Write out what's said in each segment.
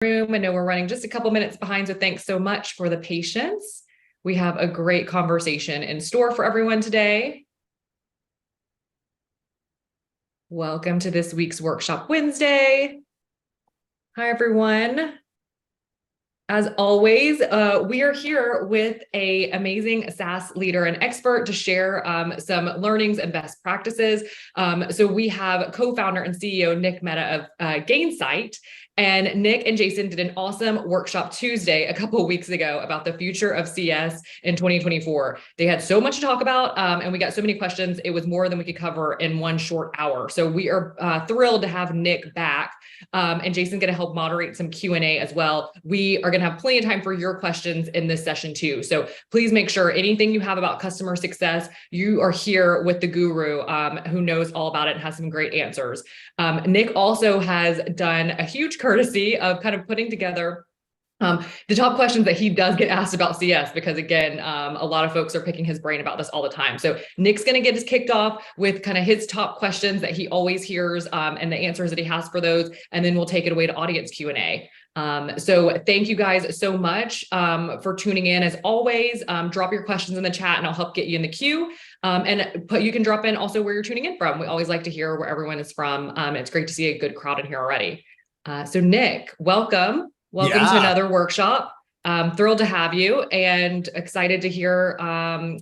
room. I know we're running just a couple minutes behind, so thanks so much for the patience. We have a great conversation in store for everyone today. Welcome to this week's Workshop Wednesday. Hi, everyone. As always, we are here with an amazing SaaS leader and expert to share some learnings and best practices. So we have co-founder and CEO Nick Mehta of Gainsight. And Nick and Jason did an awesome workshop Tuesday a couple of weeks ago about the future of CS in 2024. They had so much to talk about, and we got so many questions. It was more than we could cover in one short hour. So we are thrilled to have Nick back, and Jason's going to help moderate some Q&A as well. We are going to have plenty of time for your questions in this session too. So please make sure anything you have about customer success, you are here with the guru who knows all about it and has some great answers. Nick also has done a huge courtesy of kind of putting together the top questions that he does get asked about CS, because again, a lot of folks are picking his brain about this all the time. So Nick's going to get us kicked off with kind of his top questions that he always hears and the answers that he has for those. And then we'll take it away to audience Q&A. So thank you guys so much for tuning in. As always, drop your questions in the chat and I'll help get you in the queue. You can drop in also where you're tuning in from. We always like to hear where everyone is from. It's great to see a good crowd in here already. So Nick, welcome. Welcome to another workshop. Thrilled to have you and excited to hear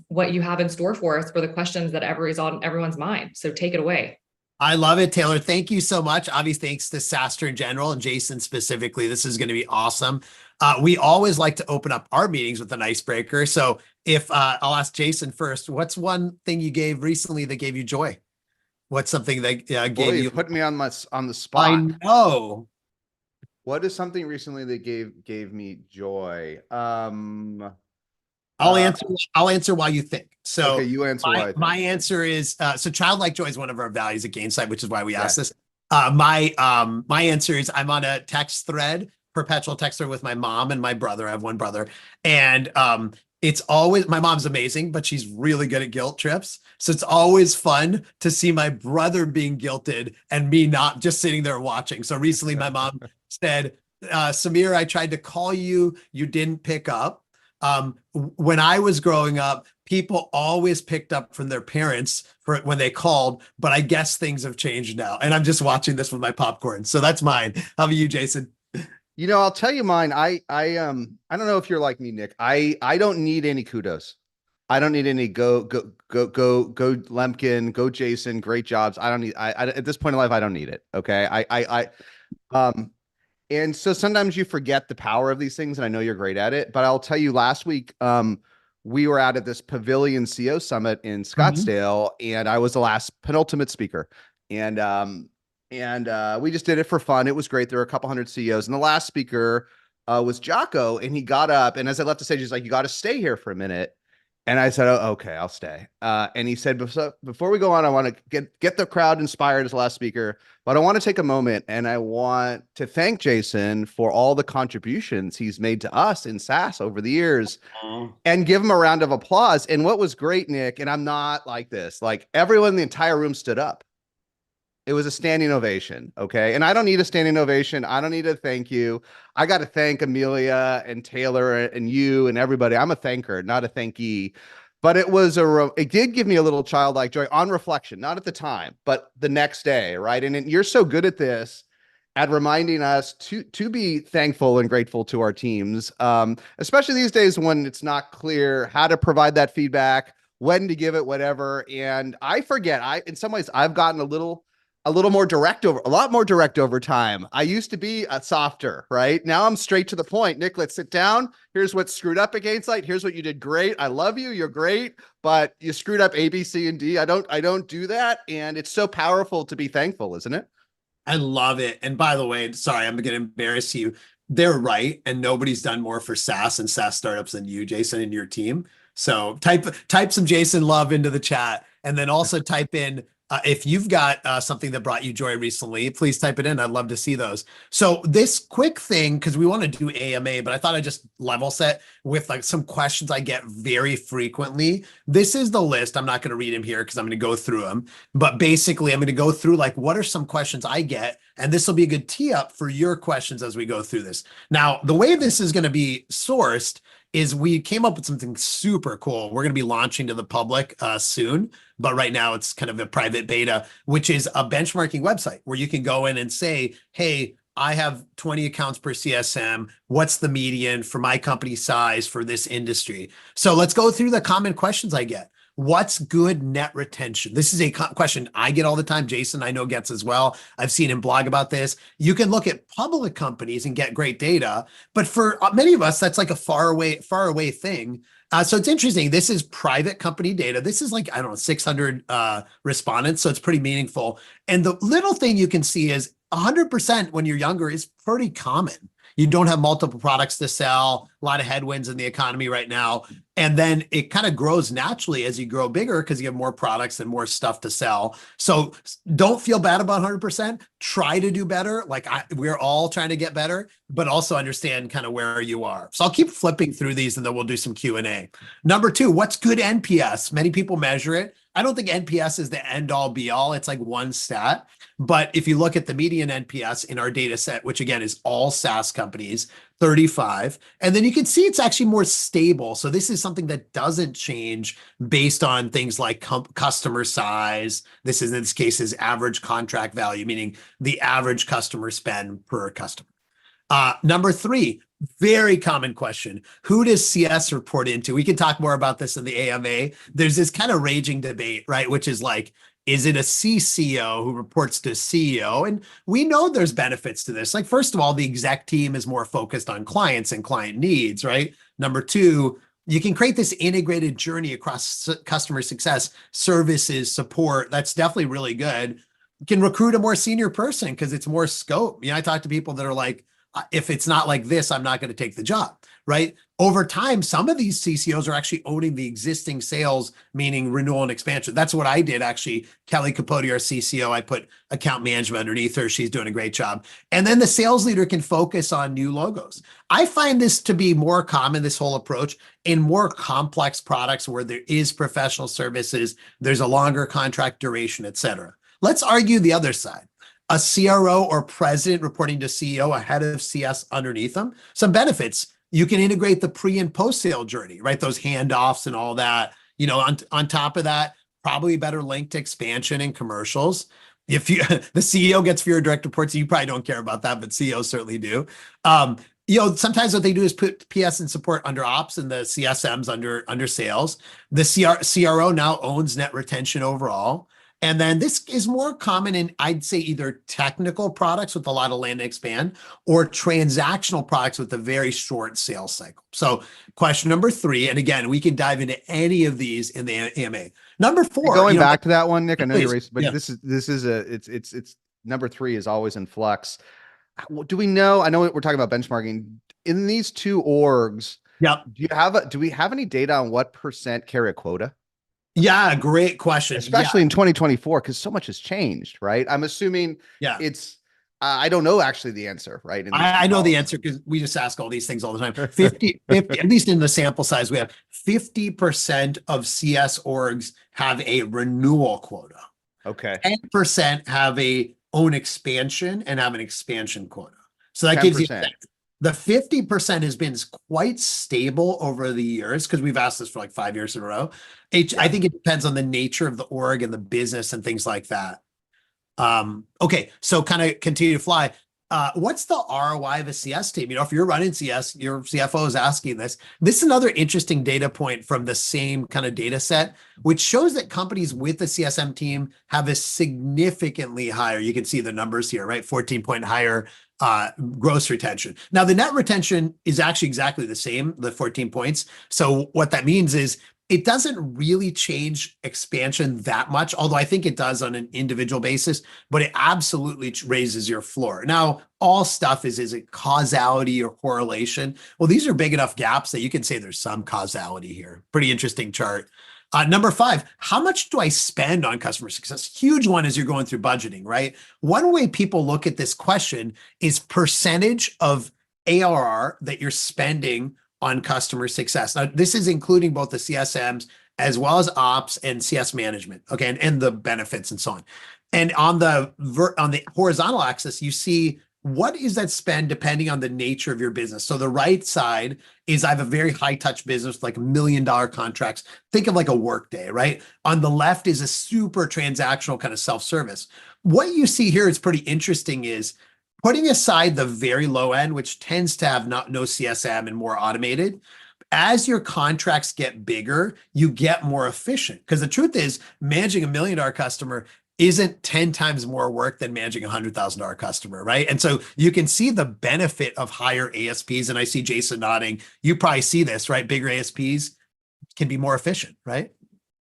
what you have in store for us for the questions that is on everyone's mind. So take it away. I love it, Taylor. Thank you so much. Obviously, thanks to SaaStr in general and Jason specifically. This is going to be awesome. We always like to open up our meetings with an icebreaker. So if I'll ask Jason first, what's one thing you gave recently that gave you joy? What's something that gave you? Put me on the spot. I know. What is something recently that gave me joy? I'll answer while you think. So okay, you answer. My answer is so childlike joy is one of our values at Gainsight, which is why we asked this. My answer is I'm on a text thread, perpetual text thread with my mom and my brother. I have one brother, and it's always, my mom's amazing, but she's really good at guilt trips. So it's always fun to see my brother being guilted and me not just sitting there watching. So recently my mom said, Samir, I tried to call you, you didn't pick up. When I was growing up, people always picked up from their parents for when they called, but I guess things have changed now. And I'm just watching this with my popcorn. So that's mine. How about you, Jason? You know, I'll tell you mine. I don't know if you're like me, Nick. I don't need any kudos. I don't need any go Lemkin, go Jason, great jobs. I don't need, I at this point in life, I don't need it. Okay. And so sometimes you forget the power of these things, and I know you're great at it, but I'll tell you, last week, we were out at this Pavilion CEO Summit in Scottsdale, and I was the last penultimate speaker. And we just did it for fun. It was great. There were a couple hundred CEOs, and the last speaker was Jocko, and he got up, and as I left the stage, he's like, "You got to stay here for a minute." And I said, "Oh, okay, I'll stay." And he said, "Before we go on, I want to get the crowd inspired as the last speaker, but I want to take a moment and I want to thank Jason for all the contributions he's made to us in SaaS over the years, and give him a round of applause." And what was great, Nick, and I'm not like this, like everyone in the entire room stood up. It was a standing ovation, okay? And I don't need a standing ovation. I don't need a thank you. I got to thank Amelia and Taylor and you and everybody. I'm a thanker, not a thankee. But it did give me a little childlike joy on reflection, not at the time, but the next day, right? And you're so good at this, at reminding us to be thankful and grateful to our teams, especially these days when it's not clear how to provide that feedback, when to give it, whatever. And I forget, in some ways, I've gotten a lot more direct over time. I used to be a softer, right? Now I'm straight to the point. Nick, let's sit down. Here's what's screwed up at Gainsight. Here's what you did great. I love you. You're great, but you screwed up A, B, C, and D. I don't do that. And it's so powerful to be thankful, isn't it? I love it. And by the way, sorry, I'm going to embarrass you. They're right. And nobody's done more for SaaS and SaaS startups than you, Jason, and your team. So type some Jason love into the chat, and then also type in, if you've got something that brought you joy recently, please type it in. I'd love to see those. So this quick thing, because we want to do AMA, but I thought I'd just level set with like some questions I get very frequently. This is the list. I'm not going to read them here because I'm going to go through them. But basically, I'm going to go through like, what are some questions I get And this will be a good tee up for your questions as we go through this. Now, the way this is going to be sourced is we came up with something super cool. We're going to be launching to the public soon, but right now it's kind of a private beta, which is a benchmarking website where you can go in and say, hey, I have 20 accounts per CSM. What's the median for my company size for this industry? So let's go through the common questions I get. What's good net retention? This is a question I get all the time. Jason, I know, gets as well. I've seen him blog about this. You can look at public companies and get great data, but for many of us, that's like a far away thing. So it's interesting. This is private company data. This is like, I don't know, 600 respondents. So it's pretty meaningful. And the little thing you can see is 100% when you're younger is pretty common. You don't have multiple products to sell, a lot of headwinds in the economy right now. And then it kind of grows naturally as you grow bigger because you have more products and more stuff to sell. So don't feel bad about 100%. Try to do better. Like we're all trying to get better, but also understand kind of where you are. So I'll keep flipping through these and then we'll do some Q&A. Number 2, what's good NPS? Many people measure it. I don't think NPS is the end all be all. It's like one stat. But if you look at the median NPS in our data set, which again is all SaaS companies, 35. And then you can see it's actually more stable. So this is something that doesn't change based on things like customer size. This is, in this case, is average contract value, meaning the average customer spend per customer. Number 3, very common question. Who does CS report into? We can talk more about this in the AMA. There's this kind of raging debate, right? Which is like, is it a CCO who reports to CEO? And we know there's benefits to this. Like, first of all, the exec team is more focused on clients and client needs, right? Number 2, you can create this integrated journey across customer success, services, support. That's definitely really good. You can recruit a more senior person because it's more scope. I talk to people that are like, if it's not like this, I'm not going to take the job, right? Over time, some of these CCOs are actually owning the existing sales, meaning renewal and expansion. That's what I did, actually. Kelly Capote, our CCO, I put account management underneath her. She's doing a great job. And then the sales leader can focus on new logos. I find this to be more common, this whole approach, in more complex products where there is professional services, there's a longer contract duration, et cetera. Let's argue the other side. A CRO or president reporting to CEO, a head of CS underneath them. Some benefits. You can integrate the pre and post sale journey, right? Those handoffs and all that. On top of that, probably better link to expansion and commercials. If you the CEO gets fewer direct reports, you probably don't care about that, but CEOs certainly do. Sometimes what they do is put PS and support under ops and the CSMs under sales. The CRO now owns net retention overall. And then this is more common in, I'd say, either technical products with a lot of land and expand or transactional products with a very short sales cycle. So question number 3, and again, we can dive into any of these in the AMA. Number 4. Going back to that one, Nick, I know you're racist, but yeah. this is it's number 3 is always in flux. Do we know, I know we're talking about benchmarking in these 2 orgs. Yep. Do we have any data on what % carry a quota? Yeah, great question. Especially in 2024, because so much has changed, right? I'm assuming it's, I don't know actually the answer, right? I know the answer because we just ask all these things all the time. 50, at least in the sample size, we have 50% of CS orgs have a renewal quota. Okay. 10% have a own expansion and have an expansion quota. So that 10%. Gives you the 50% has been quite stable over the years because we've asked this for like 5 years in a row. I think it depends on the nature of the org and the business and things like that. Okay, so kind of continue to fly. What's the ROI of a CS team? If you're running CS, your CFO is asking this. This is another interesting data point from the same kind of data set, which shows that companies with a CSM team have a significantly higher, you can see the numbers here, right? 14-point higher gross retention. Now, the net retention is actually exactly the same, the 14 points. So what that means is it doesn't really change expansion that much, although I think it does on an individual basis, but it absolutely raises your floor. Now, all stuff is it causality or correlation? Well, these are big enough gaps that you can say there's some causality here. Pretty interesting chart. Number 5, how much do I spend on customer success? Huge one as you're going through budgeting, right? One way people look at this question is percentage of ARR that you're spending on customer success. Now, this is including both the CSMs as well as ops and CS management, okay, and the benefits and so on. And on the horizontal axis, you see what is that spend depending on the nature of your business. So the right side is I have a very high touch business, like $1 million contracts. Think of like a Workday, right? On the left is a super transactional kind of self-service. What you see here is pretty interesting is putting aside the very low end, which tends to have no CSM and more automated. As your contracts get bigger, you get more efficient. Because the truth is, managing $1 million customer isn't 10 times more work than managing a $100,000 customer, right? And so you can see the benefit of higher ASPs. And I see Jason nodding. You probably see this, right? Bigger ASPs can be more efficient, right?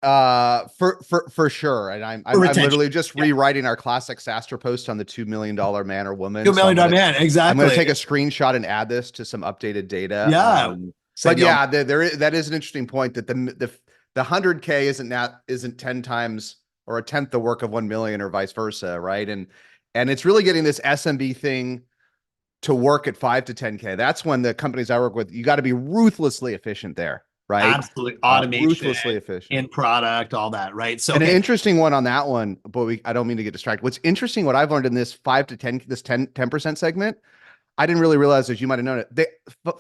For sure. And I'm literally just rewriting our classic SaaStr post on the $2 million man or woman. $2 million man, exactly. I'm going to take a screenshot and add this to some updated data. Yeah. But yeah, that is an interesting point that the 100K isn't 10 times or a tenth the work of 1 million or vice versa, right? And it's really getting this SMB thing to work at 5 to 10K. That's when the companies I work with, you got to be ruthlessly efficient there, right? Absolutely, automation, ruthlessly efficient in product, all that, right? So and an interesting one on that one, but I don't mean to get distracted. What's interesting, what I've learned in this 5 to 10, this 10% segment, I didn't really realize, as you might have known it,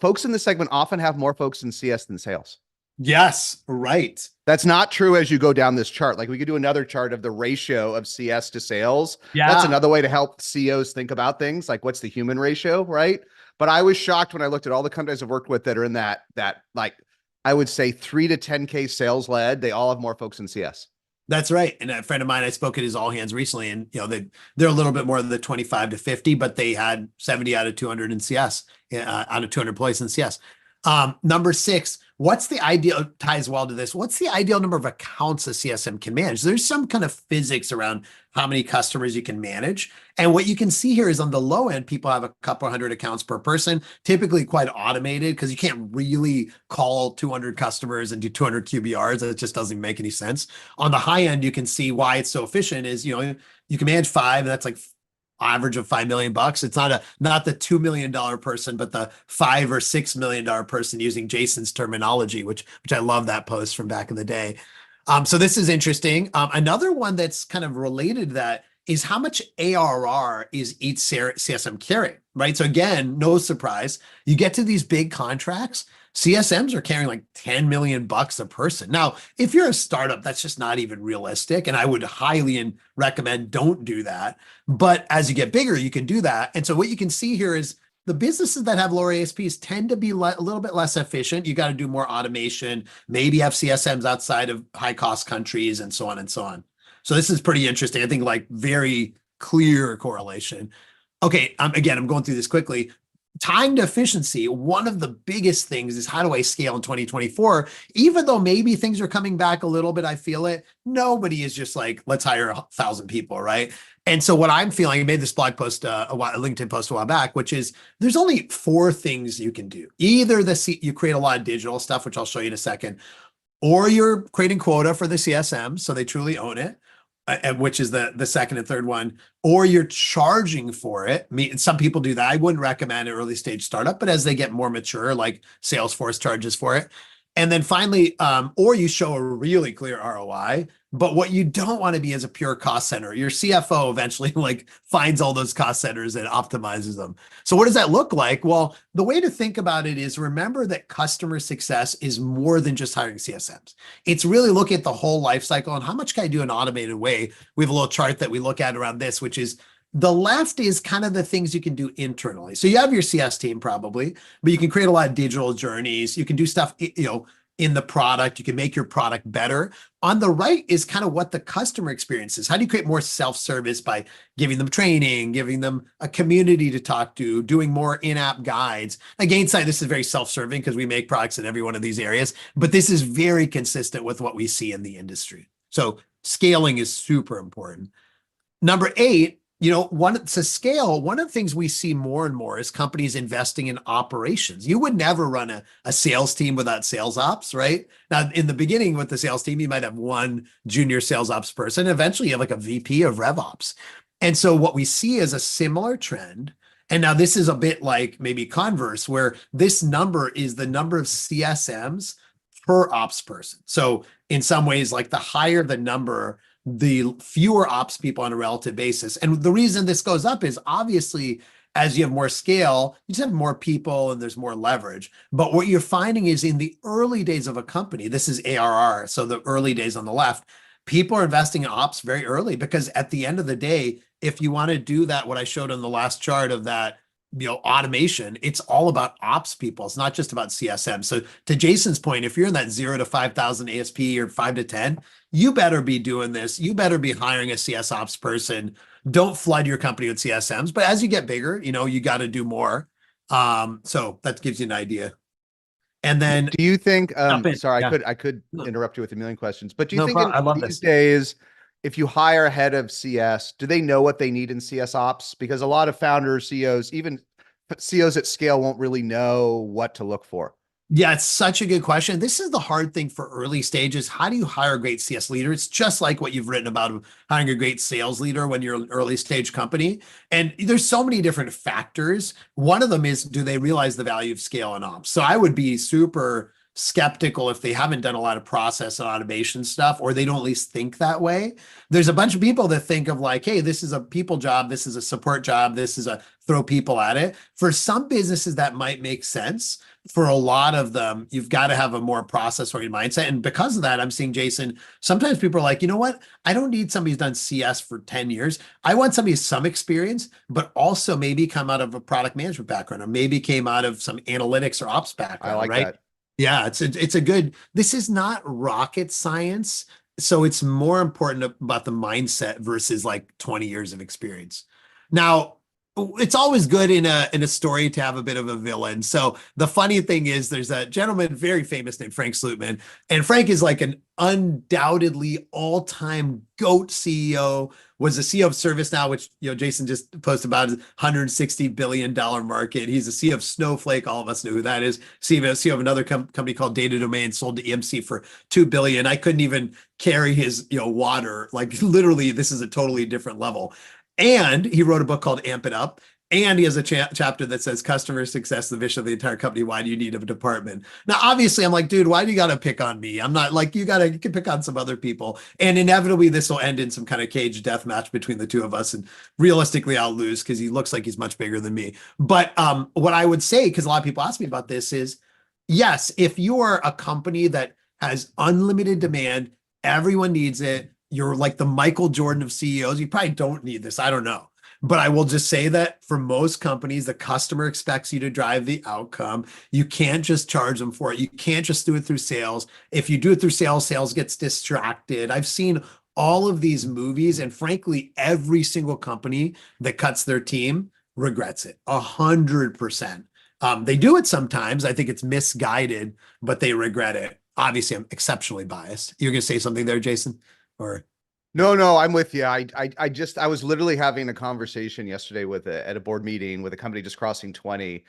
folks in this segment often have more folks in CS than sales. Yes, right. That's not true as you go down this chart. Like we could do another chart of the ratio of CS to sales. Yeah. That's another way to help CEOs think about things, like what's the human ratio, right? But I was shocked when I looked at all the companies I've worked with that are in that like, I would say 3 to 10K sales led. They all have more folks in CS. That's right. And a friend of mine, I spoke at his all hands recently, and they're a little bit more than the 25 to 50, but they had 70 out of 200 in CS, out of 200 employees in CS. Number 6, what's the ideal, ties well to this, what's the ideal number of accounts a CSM can manage? There's some kind of physics around how many customers you can manage. And what you can see here is on the low end, people have a couple hundred accounts per person, typically quite automated because you can't really call 200 customers and do 200 QBRs. It just doesn't make any sense. On the high end, you can see why it's so efficient is, you can manage 5, and that's like average of $5 million. It's not the $2 million person, but the $5 or $6 million person, using Jason's terminology, which I love that post from back in the day. So this is interesting. Another one that's kind of related to that is how much ARR is each CSM carrying, right? So again, no surprise, you get to these big contracts, CSMs are carrying like 10 million bucks a person. Now, if you're a startup, that's just not even realistic. And I would highly recommend don't do that. But as you get bigger, you can do that. And so what you can see here is the businesses that have lower ASPs tend to be a little bit less efficient. You got to do more automation, maybe have CSMs outside of high cost countries, and so on and so on. So this is pretty interesting. I think like very clear correlation. Okay, again, I'm going through this quickly. Time to efficiency, one of the biggest things is how do I scale in 2024? Even though maybe things are coming back a little bit, I feel it. Nobody is just like, let's hire 1,000 people, right? And so what I'm feeling, I made this blog post, a LinkedIn post a while back, which is there's only 4 things you can do. Either you create a lot of digital stuff, which I'll show you in a second, or you're creating quota for the CSM, so they truly own it, which is the second and third one, or you're charging for it. Some people do that. I wouldn't recommend an early stage startup, but as they get more mature, like Salesforce charges for it. And then finally, or you show a really clear ROI, but what you don't want to be is a pure cost center. Your CFO eventually like finds all those cost centers and optimizes them. So what does that look like? Well, the way to think about it is remember that customer success is more than just hiring CSMs. It's really looking at the whole life cycle and how much can I do in an automated way. We have a little chart that we look at around this, which is the left is kind of the things you can do internally. So you have your CS team probably, but you can create a lot of digital journeys. You can do stuff, in the product. You can make your product better. On the right is kind of what the customer experience is. How do you create more self-service by giving them training, giving them a community to talk to, doing more in-app guides? Now, Gainsight, this is very self-serving because we make products in every one of these areas, but this is very consistent with what we see in the industry. So scaling is super important. Number 8, one of the things we see more and more is companies investing in operations. You would never run a sales team without sales ops, right? Now, in the beginning with the sales team, you might have one junior sales ops person. Eventually, you have like a VP of rev ops. And so what we see is a similar trend. And now this is a bit like maybe converse, where this number is the number of CSMs per ops person. So in some ways, like the higher the number, the fewer ops people on a relative basis. And the reason this goes up is obviously as you have more scale, you just have more people and there's more leverage. But what you're finding is in the early days of a company, this is ARR, so the early days on the left, people are investing in ops very early because at the end of the day, if you want to do that, what I showed on the last chart of that, automation, it's all about ops people. It's not just about CSM. So to Jason's point, if you're in that 0 to 5,000 ASP or 5 to 10, you better be doing this. You better be hiring a CS ops person. Don't flood your company with CSMs. But as you get bigger, you got to do more. So that gives you an idea. And then do you think, sorry, yeah. I could interrupt you with a million questions, but do you No think problem. I love these this. days, if you hire a head of CS, do they know what they need in CS ops? Because a lot of founders, CEOs, even CEOs at scale won't really know what to look for. Yeah, it's such a good question. This is the hard thing for early stages. How do you hire a great CS leader? It's just like what you've written about hiring a great sales leader when you're an early stage company. And there's so many different factors. One of them is, do they realize the value of scale and ops? So I would be super skeptical if they haven't done a lot of process and automation stuff, or they don't at least think that way. There's a bunch of people that think of like, hey, this is a people job. This is a support job. This is a throw people at it. For some businesses that might make sense. For a lot of them, you've got to have a more process-oriented mindset. And because of that, I'm seeing, Jason, sometimes people are like, you know what? I don't need somebody who's done CS for 10 years. I want somebody with some experience, but also maybe come out of a product management background or maybe came out of some analytics or ops background, I like right? that. Yeah, it's a good, this is not rocket science. So it's more important about the mindset versus like 20 years of experience. Now, it's always good in a story to have a bit of a villain. So the funny thing is there's a gentleman very famous named Frank Slootman, and Frank is like an undoubtedly all-time GOAT CEO, was the CEO of ServiceNow, which Jason just posted about, is $160 billion market. He's the CEO of Snowflake. All of us know who that is. CEO of another company called Data Domain, sold to EMC for $2 billion. I couldn't even carry his water. Like literally, this is a totally different level. And he wrote a book called Amp It Up. And he has a chapter that says customer success, the vision of the entire company. Why do you need a department? Now, obviously, I'm like, dude, why do you got to pick on me? I'm not like, you can pick on some other people. And inevitably, this will end in some kind of cage death match between the two of us. And realistically, I'll lose because he looks like he's much bigger than me. But what I would say, because a lot of people ask me about this, is yes, if you are a company that has unlimited demand, everyone needs it. You're like the Michael Jordan of CEOs. You probably don't need this. I don't know. But I will just say that for most companies, the customer expects you to drive the outcome. You can't just charge them for it. You can't just do it through sales. If you do it through sales, sales gets distracted. I've seen all of these movies, and frankly, every single company that cuts their team regrets it 100%. They do it sometimes. I think it's misguided, but they regret it. Obviously, I'm exceptionally biased. You're going to say something there, Jason? Or No, I'm with you. I was literally having a conversation yesterday at a board meeting with a company just crossing 20,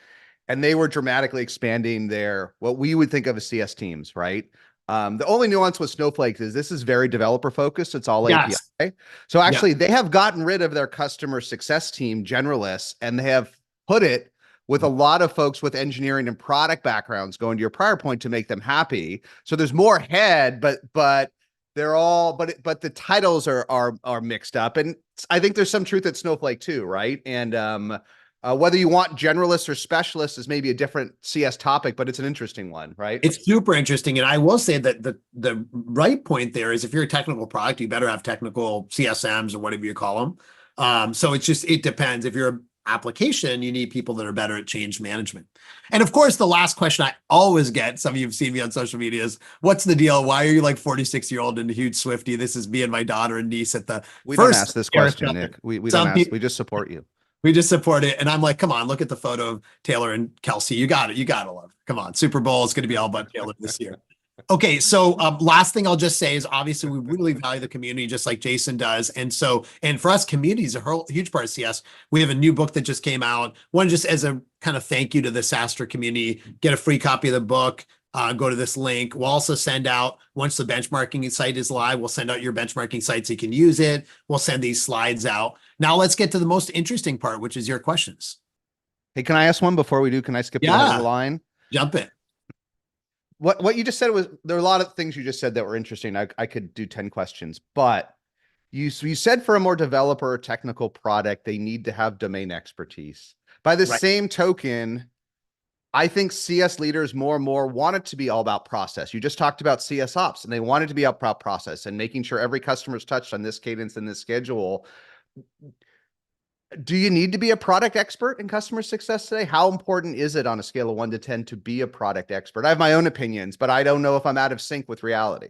and they were dramatically expanding what we would think of as CS teams, right? The only nuance with Snowflake is this is very developer focused. It's all API. So actually they have gotten rid of their customer success team generalists, and they have put it with a lot of folks with engineering and product backgrounds, going to your prior point, to make them happy. So there's more head, but they're all, but the titles are mixed up. And I think there's some truth at Snowflake too, right? And whether you want generalists or specialists is maybe a different CS topic, but it's an interesting one, right? It's super interesting. And I will say that the right point there is if you're a technical product, you better have technical CSMs or whatever you call them. So it depends. If you're an application, you need people that are better at change management. And of course, the last question I always get, some of you have seen me on social media, is what's the deal? Why are you like 46-year-old and a huge Swiftie? This is me and my daughter and niece at the we first don't ask this question, Nick. We don't ask. We just support you. We just support it. And I'm like, come on, look at the photo of Taylor and Kelsey. You got it. You got to love it. Come on. Super Bowl is going to be all about Taylor this year. Okay. So last thing I'll just say is obviously we really value the community just like Jason does. And for us, community is a huge part of CS. We have a new book that just came out. One, just as a kind of thank you to the SaaStr community, get a free copy of the book. Go to this link. We'll also send out, once the benchmarking site is live, we'll send out your benchmarking site so you can use it. We'll send these slides out. Now let's get to the most interesting part, which is your questions. Hey, can I ask one before we do? Can I skip the head of the line? Jump in. What you just said there are a lot of things you just said that were interesting. I could do 10 questions, but you said for a more developer or technical product, they need to have domain expertise. By the same token, I think CS leaders more and more want it to be all about process. You just talked about CS ops, and they want it to be about process and making sure every customer is touched on this cadence and this schedule. Do you need to be a product expert in customer success today? How important is it on a scale of 1 to 10 to be a product expert? I have my own opinions, but I don't know if I'm out of sync with reality.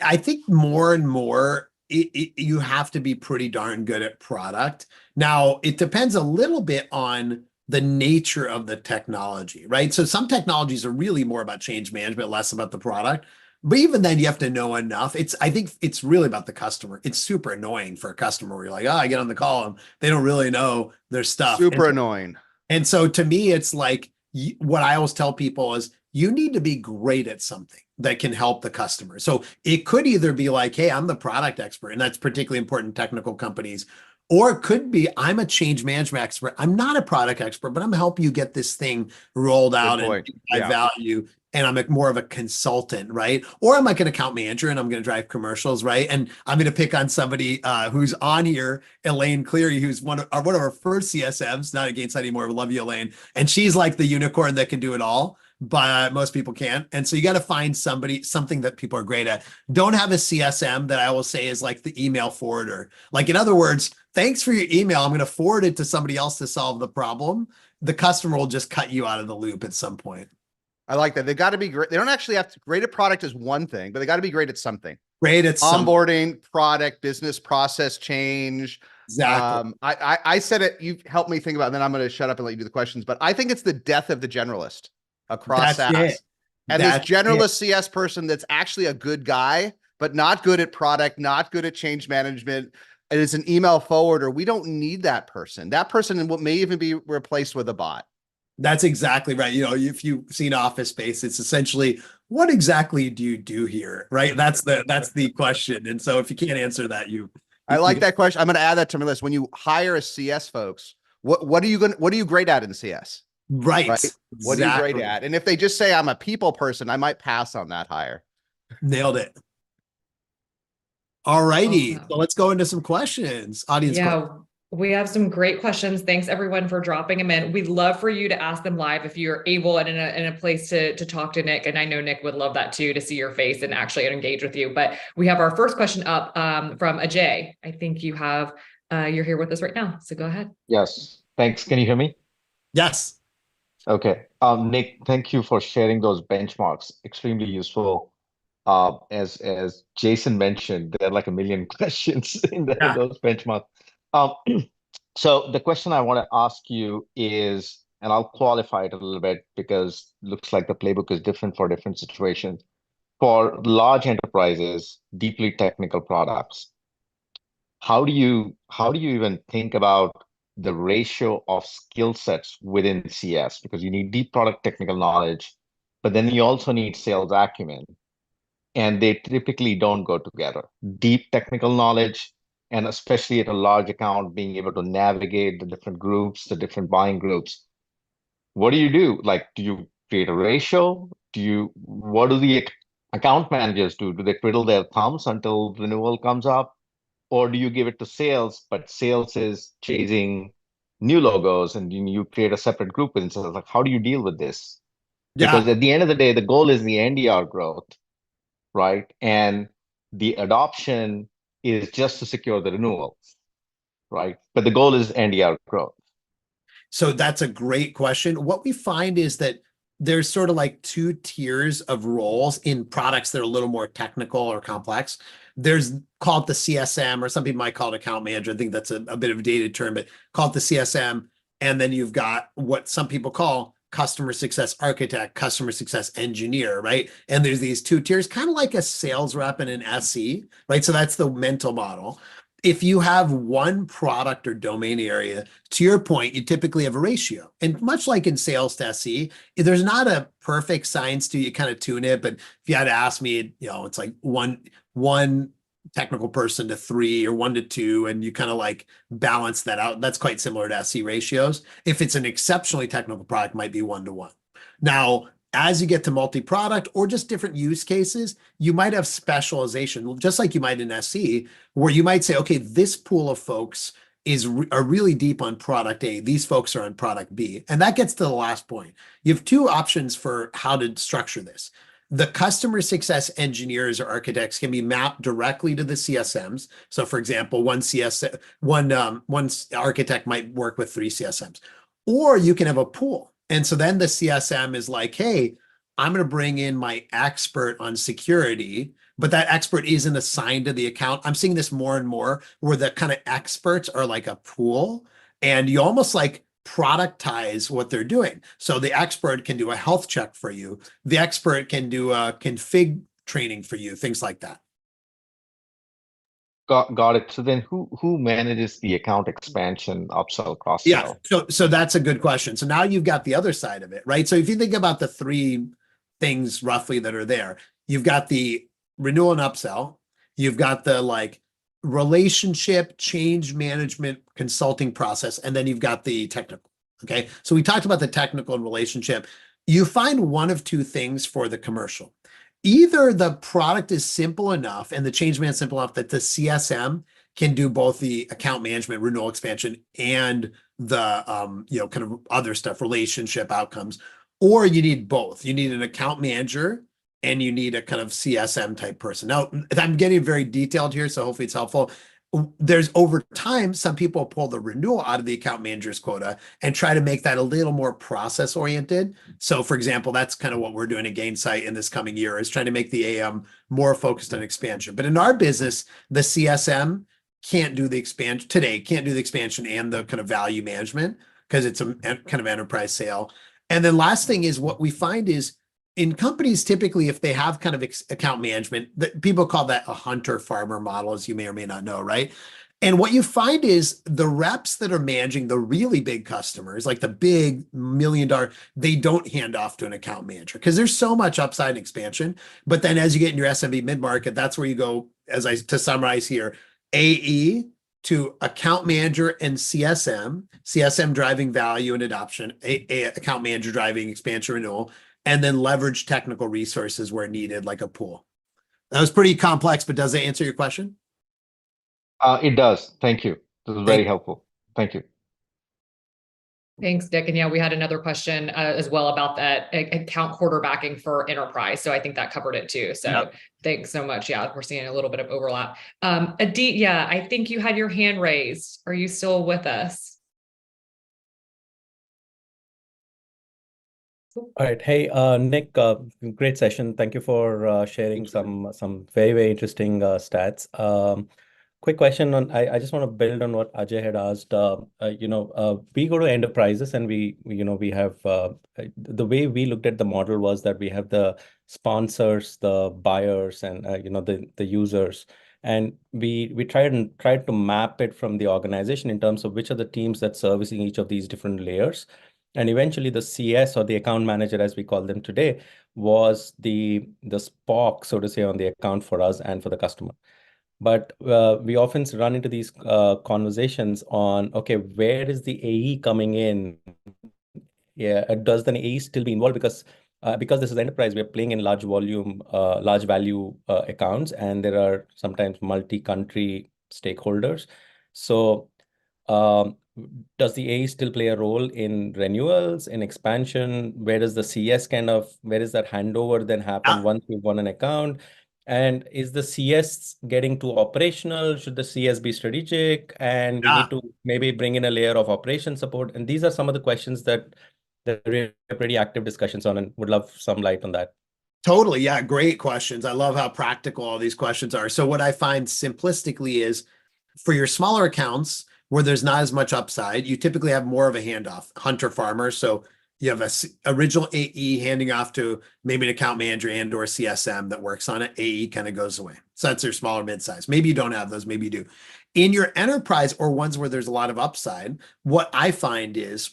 I think more and more, you have to be pretty darn good at product. Now, it depends a little bit on the nature of the technology, right? So some technologies are really more about change management, less about the product. But even then, you have to know enough. I think it's really about the customer. It's super annoying for a customer where you're like, oh, I get on the call and they don't really know their stuff. Super annoying. And so to me, it's like what I always tell people is you need to be great at something that can help the customer. So it could either be like, hey, I'm the product expert, and that's particularly important in technical companies. Or it could be, I'm a change management expert. I'm not a product expert, but I'm helping you get this thing rolled out and I value. And I'm more of a consultant, right? Or I'm like an account manager and I'm going to drive commercials, right? And I'm going to pick on somebody who's on here, Elaine Cleary, who's one of our first CSMs, not at Gainsight anymore. We love you, Elaine. And she's like the unicorn that can do it all, but most people can't. And so you got to find something that people are great at. Don't have a CSM that I will say is like the email forwarder. Like, in other words, thanks for your email. I'm going to forward it to somebody else to solve the problem. The customer will just cut you out of the loop at some point. I like that. They got to be great. They don't actually have to. Great at product is one thing, but they got to be great at something. Great at onboarding, product, business process change. Exactly. I said it. You've helped me think about it, and then I'm going to shut up and let you do the questions. But I think it's the death of the generalist across SaaS. And this generalist CS person that's actually a good guy, but not good at product, not good at change management. It is an email forwarder. We don't need that person. That person may even be replaced with a bot. That's exactly right. You know, if you've seen Office Space, it's essentially, what exactly do you do here? Right. That's the question. And so if you can't answer that, I like that question. I'm going to add that to my list. When you hire a CS folks, what are you great at in CS? Right. What are you great at? And if they just say I'm a people person, I might pass on that hire. Nailed it. All righty. So let's go into some questions. Audience questions. We have some great questions. Thanks everyone for dropping them in. We'd love for you to ask them live if you're able and in a place to talk to Nick. And I know Nick would love that too, to see your face and actually engage with you. But we have our first question up from Ajay. I think you have, you're here with us right now. So go ahead. Yes. Thanks. Can you hear me? Yes. Okay. Nick, thank you for sharing those benchmarks. Extremely useful. As Jason mentioned, there are like a million questions in those benchmarks. So the question I want to ask you is, and I'll qualify it a little bit because it looks like the playbook is different for different situations. For large enterprises, deeply technical products, how do you even think about the ratio of skill sets within CS? Because you need deep product technical knowledge, but then you also need sales acumen, and they typically don't go together. Deep technical knowledge, and especially at a large account, being able to navigate the different groups, the different buying groups. What do you do? Like, do you create a ratio? What do the account managers do? Do they twiddle their thumbs until renewal comes up? Or do you give it to sales, but sales is chasing new logos and you create a separate group within sales? Like, how do you deal with this? Because at the end of the day, the goal is the NDR growth, right? And the adoption is just to secure the renewal, right? But the goal is NDR growth. So that's a great question. What we find is that there's sort of like two tiers of roles in products that are a little more technical or complex. There's, call it the CSM, or some people might call it account manager. I think that's a bit of a dated term, but call it the CSM. And then you've got what some people call customer success architect, customer success engineer, right? And there's these two tiers, kind of like a sales rep and an SE, right? So that's the mental model. If you have one product or domain area, to your point, you typically have a ratio. And much like in sales to SE, there's not a perfect science to, you kind of tune it. But if you had to ask me, it's like one technical person to 3 or 1 to 2, and you kind of like balance that out. That's quite similar to SE ratios. If it's an exceptionally technical product, it might be 1 to 1. Now, as you get to multi-product or just different use cases, you might have specialization, just like you might in SE, where you might say, okay, this pool of folks are really deep on product A. These folks are on product B. And that gets to the last point. You have two options for how to structure this. The customer success engineers or architects can be mapped directly to the CSMs. So for example, one architect might work with 3 CSMs, or you can have a pool. And so then the CSM is like, hey, I'm going to bring in my expert on security, but that expert isn't assigned to the account. I'm seeing this more and more where the kind of experts are like a pool, and you almost like productize what they're doing. So the expert can do a health check for you. The expert can do a config training for you, things like that. Got it. So then who manages the account expansion, upsell, cross-sell? Yeah, so that's a good question. So now you've got the other side of it, right? So if you think about the 3 things roughly that are there, you've got the renewal and upsell, you've got the like relationship change management consulting process, and then you've got the technical. Okay, so we talked about the technical and relationship. You find one of 2 things for the commercial. Either the product is simple enough and the change management simple enough that the CSM can do both the account management, renewal expansion, and the kind of other stuff, relationship outcomes, or you need both. You need an account manager and you need a kind of CSM type person. Now, I'm getting very detailed here, so hopefully it's helpful. There's over time, some people pull the renewal out of the account manager's quota and try to make that a little more process oriented. So for example, that's kind of what we're doing at Gainsight in this coming year, is trying to make the AM more focused on expansion. But in our business, the CSM can't do the expansion today, can't do the expansion and the kind of value management because it's a kind of enterprise sale. And then last thing is what we find is in companies, typically, if they have kind of account management, that people call that a hunter-farmer model, as you may or may not know, right? And what you find is the reps that are managing the really big customers, like the big $1 million, they don't hand off to an account manager because there's so much upside and expansion. But then as you get in your SMB mid-market, that's where you go, to summarize here, AE to account manager and CSM driving value and adoption, account manager driving expansion renewal, and then leverage technical resources where needed, like a pool. That was pretty complex, but does that answer your question? It does. Thank you. This is very helpful. Thank you. Thanks, Dick. And yeah, we had another question as well about that account quarterbacking for enterprise. So I think that covered it too. So Thanks so much. Yeah, we're seeing a little bit of overlap. Adit, yeah, I think you had your hand raised. Are you still with us? All right. Hey, Nick, great session. Thank you for sharing some very, very interesting stats. Quick question on, I just want to build on what Ajay had asked. We go to enterprises and we have, the way we looked at the model was that we have the sponsors, the buyers, and, the users. And we tried to map it from the organization in terms of which are the teams that's servicing each of these different layers. And eventually the CS, or the account manager, as we call them today, was the Spock, so to say, on the account for us and for the customer. But we often run into these conversations on, okay, where is the AE coming in? Yeah, does the AE still be involved? Because this is enterprise, we're playing in large volume, large value accounts, and there are sometimes multi-country stakeholders. So does the AE still play a role in renewals, in expansion? Where does the CS where does that handover then happen once we've won an account? And is the CS getting too operational? Should the CS be strategic? And we need to maybe bring in a layer of operation support. And these are some of the questions that we have pretty active discussions on, and would love some light on that. Totally. Yeah. Great questions. I love how practical all these questions are. So what I find simplistically is for your smaller accounts, where there's not as much upside, you typically have more of a handoff, hunter farmer. So you have a original AE handing off to maybe an account manager and or CSM that works on it. AE kind of goes away. So that's your smaller mid-size. Maybe you don't have those, maybe you do. In your enterprise or ones where there's a lot of upside, what I find is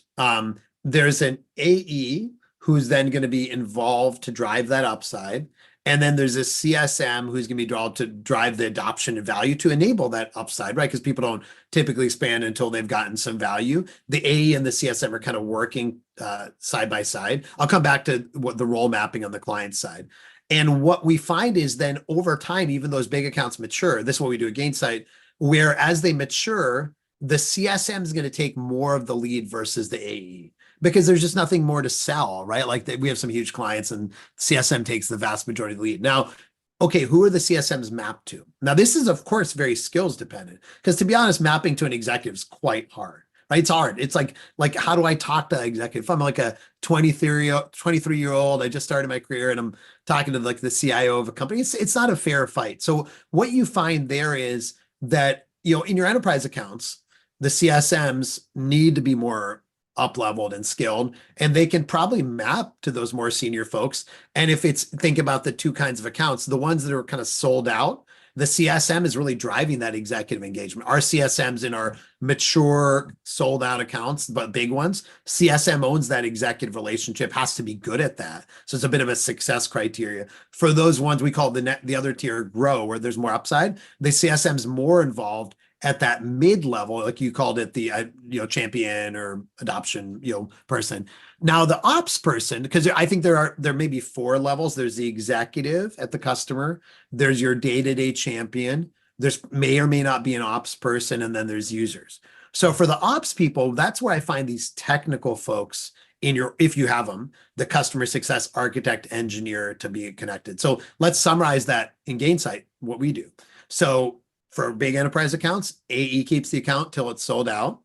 there's an AE who's then going to be involved to drive that upside. And then there's a CSM who's going to be drawn to drive the adoption and value to enable that upside, right? Because people don't typically expand until they've gotten some value. The AE and the CSM are kind of working side by side. I'll come back to what the role mapping on the client side. And what we find is then over time, even those big accounts mature, this is what we do at Gainsight, where as they mature, the CSM is going to take more of the lead versus the AE. Because there's just nothing more to sell, right? Like we have some huge clients and CSM takes the vast majority of the lead. Now, okay, who are the CSMs mapped to? Now, this is, of course, very skills dependent, because to be honest, mapping to an executive is quite hard, right? It's hard. It's like how do I talk to an executive? If I'm like a 23-year-old, I just started my career and I'm talking to like the CIO of a company, it's not a fair fight. So what you find there is that, in your enterprise accounts, the CSMs need to be more up-leveled and skilled, and they can probably map to those more senior folks. And if think about the two kinds of accounts, the ones that are kind of sold out, the CSM is really driving that executive engagement. Our CSMs in our mature sold out accounts, but big ones, CSM owns that executive relationship, has to be good at that. So it's a bit of a success criteria. For those ones we call the other tier grow, where there's more upside, the CSM's more involved at that mid-level, like you called it, the champion or adoption person. Now the ops person, because I think there may be 4 levels. There's the executive at the customer, there's your day-to-day champion, there's may or may not be an ops person, and then there's users. So for the ops people, that's where I find these technical folks if you have them, the customer success architect, engineer, to be connected. So let's summarize that in Gainsight, what we do. So for big enterprise accounts, AE keeps the account till it's sold out.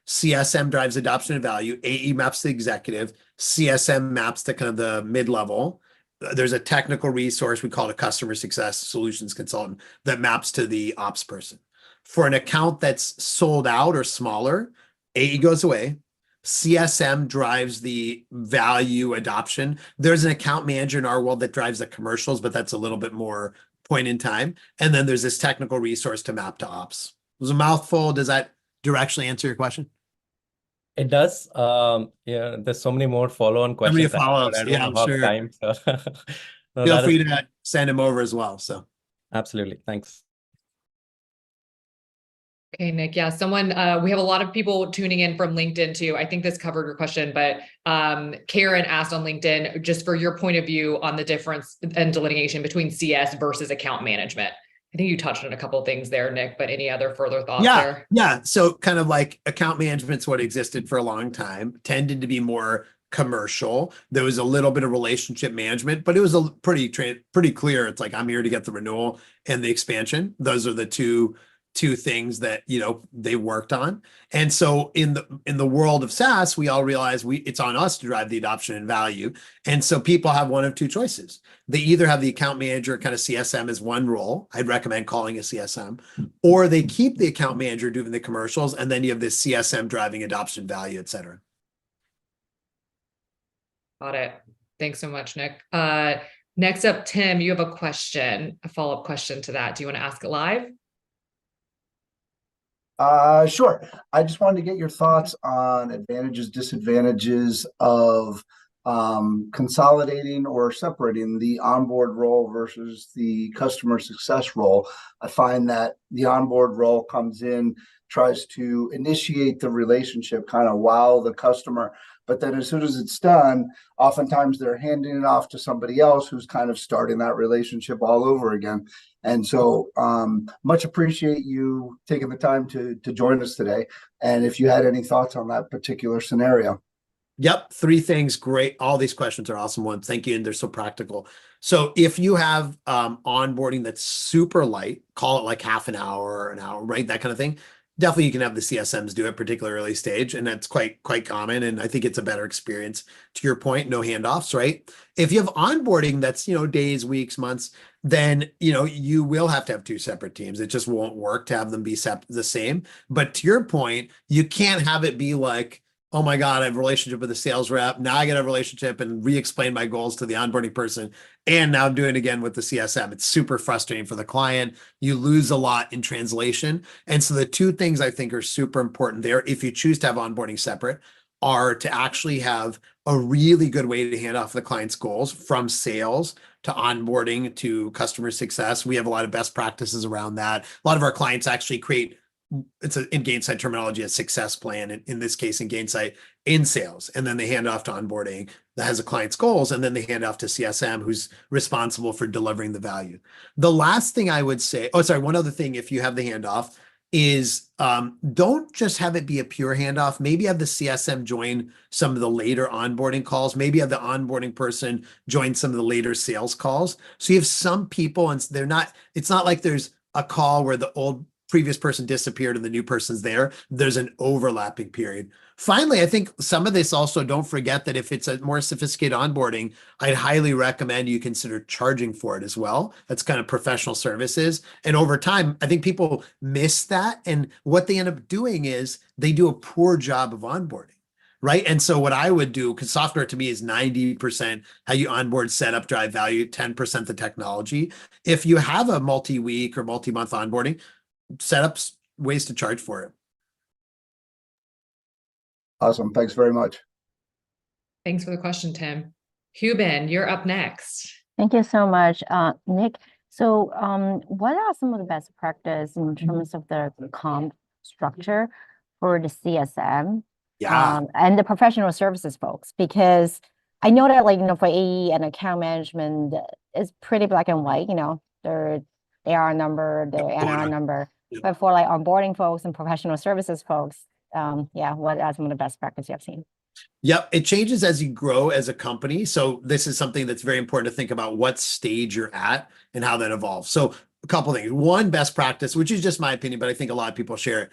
CSM drives adoption and value. AE maps to executive. CSM maps to kind of the mid-level. There's a technical resource, we call it a customer success solutions consultant, that maps to the ops person. For an account that's sold out or smaller, AE goes away. CSM drives the value adoption. There's an account manager in our world that drives the commercials, but that's a little bit more point in time. And then there's this technical resource to map to ops. It was a mouthful. Does that directly answer your question? It does. Yeah, there's so many more follow-on questions. Many follow-ups. I don't Yeah, I'm have sure. time. So no, feel free to send them over as well. So absolutely. Thanks. Okay, Nick. Yeah, we have a lot of people tuning in from LinkedIn too. I think this covered your question, but Karen asked on LinkedIn, just for your point of view on the difference and delineation between CS versus account management. I think you touched on a couple of things there, Nick, but any other further thoughts there? Yeah. So kind of like account management's what existed for a long time, tended to be more commercial. There was a little bit of relationship management, but it was pretty clear. It's like, I'm here to get the renewal and the expansion. Those are the two things that they worked on. And so in the world of SaaS, we all realize it's on us to drive the adoption and value. And so people have one of two choices. They either have the account manager, kind of CSM, as one role. I'd recommend calling a CSM, or they keep the account manager doing the commercials, and then you have this CSM driving adoption, value, et cetera. Got it. Thanks so much, Nick. Next up, Tim, you have a follow-up question to that. Do you want to ask it live? Sure. I just wanted to get your thoughts on advantages, disadvantages of consolidating or separating the onboard role versus the customer success role. I find that the onboard role comes in, tries to initiate the relationship, kind of wow the customer, but then as soon as it's done, oftentimes they're handing it off to somebody else who's kind of starting that relationship all over again. And so much appreciate you taking the time to join us today. And if you had any thoughts on that particular scenario. Yep. 3 things. Great. All these questions are awesome ones. Thank you. And they're so practical. So if you have onboarding that's super light, call it like half an hour, right? That kind of thing. Definitely you can have the CSMs do it, particularly early stage. And that's quite common. And I think it's a better experience. To your point, no handoffs, right? If you have onboarding that's, days, weeks, months, then, you will have to have 2 separate teams. It just won't work to have them be the same. But to your point, you can't have it be like, oh my God, I have a relationship with the sales rep. Now I get a relationship and re-explain my goals to the onboarding person. And now I'm doing it again with the CSM. It's super frustrating for the client. You lose a lot in translation. And so the 2 things I think are super important there, if you choose to have onboarding separate, are to actually have a really good way to hand off the client's goals from sales to onboarding to customer success. We have a lot of best practices around that. A lot of our clients actually create, in Gainsight terminology, a success plan, in this case in Gainsight, in sales. And then they hand off to onboarding that has a client's goals, and then they hand off to CSM, who's responsible for delivering the value. The last thing I would say, one other thing, if you have the handoff, is don't just have it be a pure handoff. Maybe have the CSM join some of the later onboarding calls. Maybe have the onboarding person join some of the later sales calls. So you have some people, and it's not like there's a call where the previous person disappeared and the new person's there. There's an overlapping period. Finally, I think some of this also, don't forget that if it's a more sophisticated onboarding, I'd highly recommend you consider charging for it as well. That's kind of professional services. And over time, I think people miss that. And what they end up doing is they do a poor job of onboarding, right? And so what I would do, because software to me is 90% how you onboard, set up, drive value, 10% the technology. If you have a multi-week or multi-month onboarding, set up ways to charge for it. Awesome. Thanks very much. Thanks for the question, Tim. Hubin, you're up next. Thank you so much, Nick. So what are some of the best practice in terms of the comp structure for the CSM and the professional services folks? Because I know that, like, for AE and account management, it's pretty black and white, their AR number, their NR number. Yep. But for like onboarding folks and professional services folks, what are some of the best practices you have seen? Yep, it changes as you grow as a company. So this is something that's very important to think about, what stage you're at and how that evolves. So a couple things. One, best practice, which is just my opinion, but I think a lot of people share it.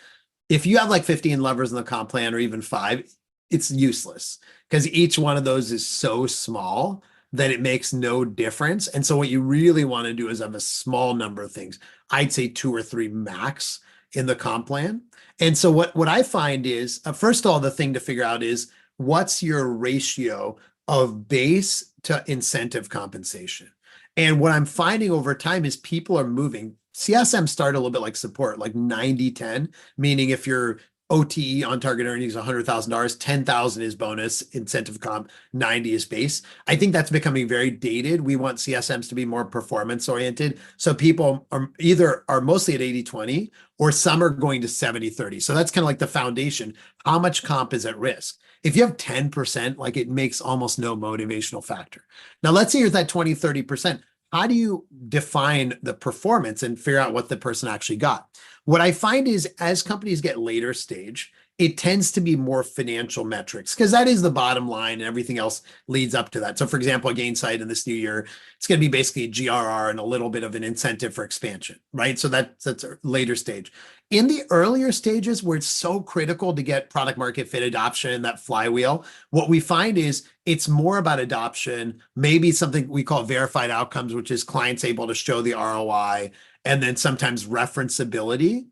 If you have like 15 levers in the comp plan, or even 5, it's useless, because each one of those is so small that it makes no difference. And so what you really want to do is have a small number of things. I'd say 2 or 3 max in the comp plan. And so what I find is, first of all, the thing to figure out is, what's your ratio of base to incentive compensation? And what I'm finding over time is people are moving. CSM start a little bit like support, like 90-10, meaning if your OTE, on target earnings, $100,000, $10,000 is bonus, incentive comp, 90 is base. I think that's becoming very dated. We want CSMs to be more performance oriented. So people are mostly at 80-20, or some are going to 70-30. So that's kind of like the foundation. How much comp is at risk? If you have 10%, like, it makes almost no motivational factor. Now, let's say you're at that 20-30%. How do you define the performance and figure out what the person actually got? What I find is, as companies get later stage, it tends to be more financial metrics, because that is the bottom line and everything else leads up to that. So for example, Gainsight in this new year, it's going to be basically GRR and a little bit of an incentive for expansion, right? So that's a later stage. In the earlier stages, where it's so critical to get product market fit adoption and that flywheel, what we find is it's more about adoption, maybe something we call verified outcomes, which is clients able to show the ROI, and then sometimes referenceability.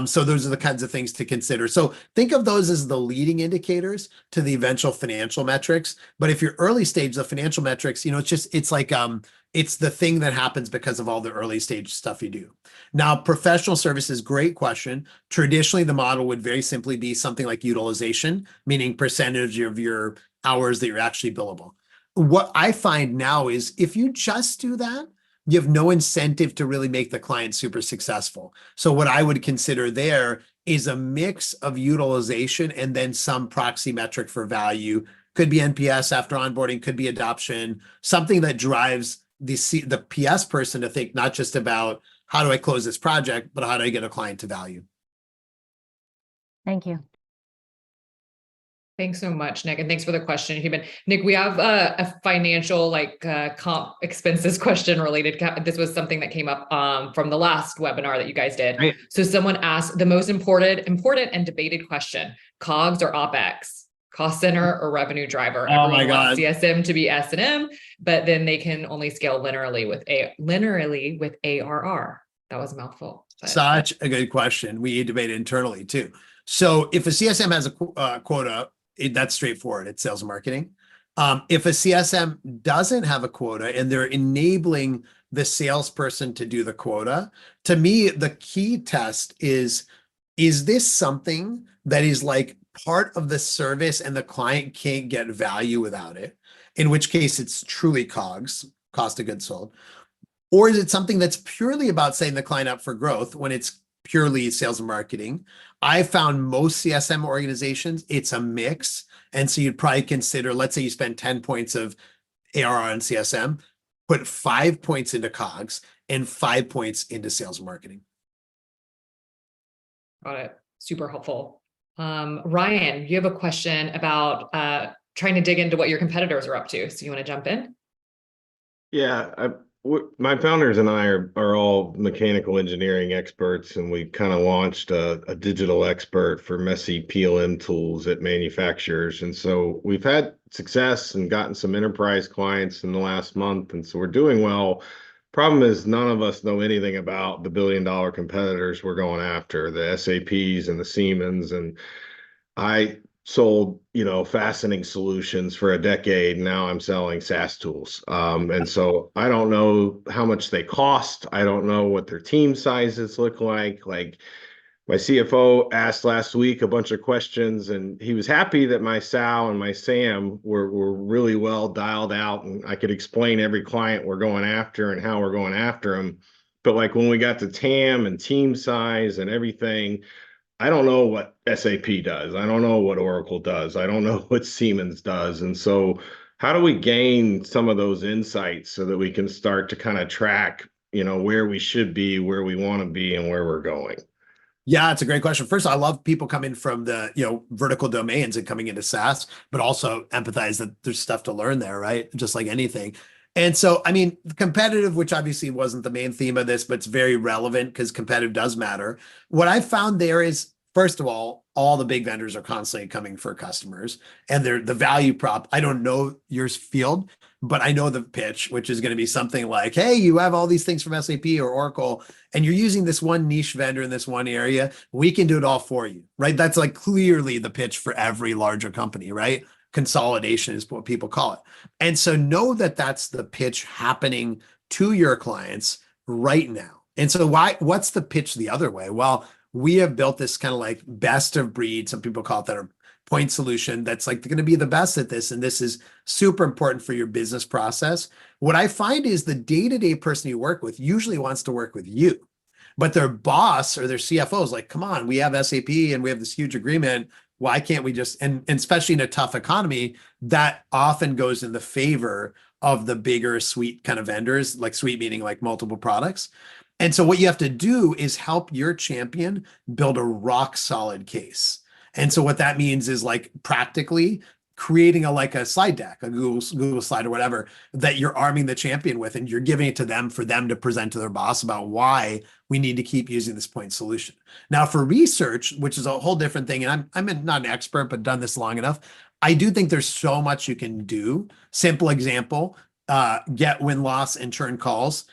So those are the kinds of things to consider. So think of those as the leading indicators to the eventual financial metrics. But if you're early stage, the financial metrics, it's the thing that happens because of all the early stage stuff you do. Now, professional services, great question. Traditionally, the model would very simply be something like utilization, meaning percentage of your hours that you're actually billable. What I find now is, if you just do that, you have no incentive to really make the client super successful. So what I would consider there is a mix of utilization and then some proxy metric for value. Could be NPS after onboarding, could be adoption, something that drives the PS person to think not just about how do I close this project, but how do I get a client to value. Thank you. Thanks so much, Nick. And thanks for the question, Hubin. Nick, we have a financial comp expenses question related. This was something that came up from the last webinar that you guys did. Right. So someone asked the most important and debated question: COGS or OpEx, cost center or revenue driver? Oh my God. CSM to be S&M, but then they can only scale linearly with ARR. That was a mouthful. Such a good question. We debate internally too. So if a CSM has a quota, that's straightforward. It's sales and marketing. If a CSM doesn't have a quota and they're enabling the salesperson to do the quota, to me, the key test is this something that is like part of the service and the client can't get value without it, in which case it's truly COGS, cost of goods sold? Or is it something that's purely about setting the client up for growth when it's purely sales and marketing? I found most CSM organizations, it's a mix. And so you'd probably consider, let's say you spend 10 points of ARR on CSM, put 5 points into COGS and 5 points into sales and marketing. Got it. Super helpful. Ryan, you have a question about trying to dig into what your competitors are up to. So you want to jump in? Yeah, my founders and I are all mechanical engineering experts, and we kind of launched a digital expert for messy PLM tools at manufacturers. And so we've had success and gotten some enterprise clients in the last month, and so we're doing well. Problem is, none of us know anything about the billion-dollar competitors we're going after, the SAPs and the Siemens. And I sold, fastening solutions for a decade. Now I'm selling SaaS tools. And so I don't know how much they cost. I don't know what their team sizes look like. Like, my CFO asked last week a bunch of questions, and he was happy that my Sal and my Sam were really well dialed out, and I could explain every client we're going after and how we're going after them. But like when we got to TAM and team size and everything, I don't know what SAP does. I don't know what Oracle does. I don't know what Siemens does. And so how do we gain some of those insights so that we can start to kind of track, where we should be, where we want to be, and where we're going? Yeah, it's a great question. First, I love people coming from the, vertical domains and coming into SaaS, but also empathize that there's stuff to learn there, right? Just like anything. And so, I mean, competitive, which obviously wasn't the main theme of this, but it's very relevant because competitive does matter. What I found there is, first of all the big vendors are constantly coming for customers, and they're the value prop. I don't know your field, but I know the pitch, which is going to be something like, hey, you have all these things from SAP or Oracle, and you're using this one niche vendor in this one area. We can do it all for you, right? That's like clearly the pitch for every larger company, right? Consolidation is what people call it. And so know that that's the pitch happening to your clients right now. And so what's the pitch the other way? Well, we have built this kind of like best of breed, some people call it that, or point solution that's like going to be the best at this. And this is super important for your business process. What I find is the day-to-day person you work with usually wants to work with you, but their boss or their CFO is like, come on, we have SAP and we have this huge agreement. Why can't we just, and especially in a tough economy, that often goes in the favor of the bigger suite kind of vendors, like suite meaning like multiple products. And so what you have to do is help your champion build a rock solid case. And so what that means is like practically creating a slide deck, a Google slide or whatever, that you're arming the champion with, and you're giving it to them for them to present to their boss about why we need to keep using this point solution. Now for research, which is a whole different thing, and I'm not an expert, but done this long enough, I do think there's so much you can do. Simple example, get win-loss and churn calls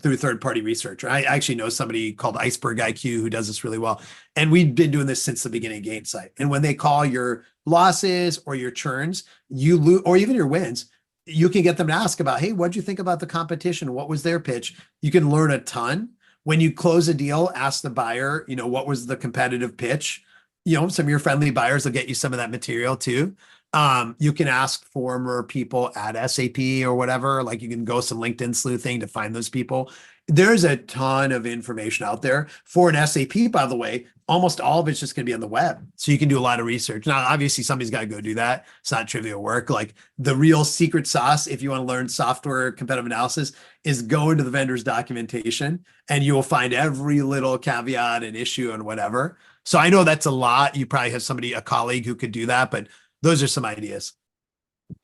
through third-party research. I actually know somebody called Iceberg IQ who does this really well. And we've been doing this since the beginning of Gainsight. And when they call your losses or your churns, you lose, or even your wins, you can get them to ask about, hey, what'd you think about the competition? What was their pitch? You can learn a ton. When you close a deal, ask the buyer, what was the competitive pitch? Some of your friendly buyers will get you some of that material too. You can ask former people at SAP or whatever, like you can go some LinkedIn sleuthing to find those people. There's a ton of information out there. For an SAP, by the way, almost all of it's just going to be on the web. So you can do a lot of research. Now, obviously somebody's got to go do that. It's not trivial work. Like the real secret sauce, if you want to learn software competitive analysis, is go into the vendor's documentation and you will find every little caveat and issue and whatever. So I know that's a lot. You probably have a colleague who could do that, but those are some ideas.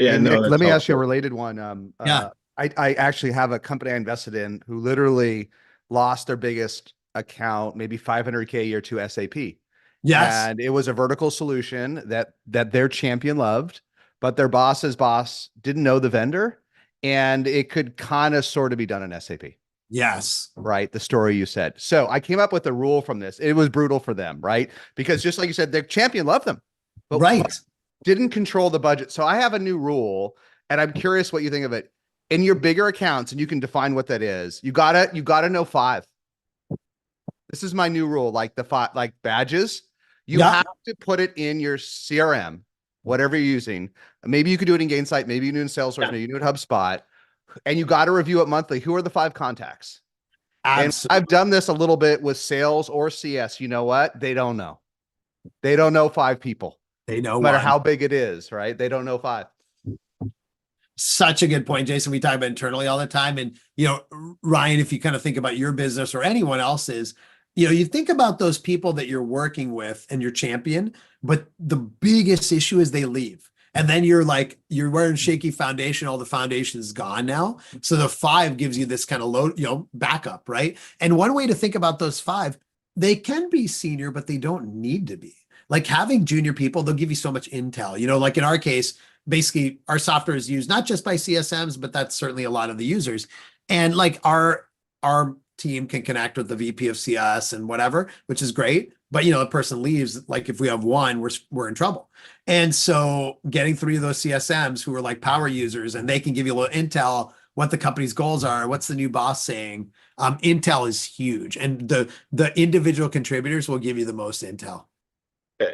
Yeah, and no, Nick, let me ask you a helpful. related one. Yeah. I actually have a company I invested in who literally lost their biggest account, maybe 500K a year to SAP. Yes. And it was a vertical solution that their champion loved, but their boss's boss didn't know the vendor, and it could kind of sort of be done in SAP. Yes. Right. The story you said. So I came up with a rule from this. It was brutal for them, right? Because just like you said, their champion loved them, but Right. didn't control the budget. So I have a new rule, and I'm curious what you think of it. In your bigger accounts, and you can define what that is, you gotta know 5. This is my new rule, like the 5, like badges. You have to put it in your CRM, whatever you're using. Maybe you could do it in Gainsight, maybe you do it in Salesforce, maybe you do it in HubSpot, and you got to review it monthly. Who are the 5 contacts? Absolutely. And I've done this a little bit with sales or CS. You know what? They don't know. They don't know 5 people. They know no matter one. how big it is, right? They don't know 5. Such a good point, Jason. We talk about internally all the time. And, you know, Ryan, if you kind of think about your business or anyone else's, you know, you think about those people that you're working with and your champion, but the biggest issue is they leave. And then you're like, you're wearing shaky foundation, all the foundation is gone now. So the 5 gives you this kind of low, you know, backup, right? And one way to think about those 5, they can be senior, but they don't need to be. Like having junior people, they'll give you so much intel. You know, like in our case, basically our software is used not just by CSMs, but that's certainly a lot of the users. And like our team can connect with the VP of CS and whatever, which is great. But, you know, a person leaves, like if we have one, we're in trouble. And so getting 3 of those CSMs who are like power users and they can give you a little intel, what the company's goals are, what's the new boss saying. Intel is huge. And the individual contributors will give you the most intel.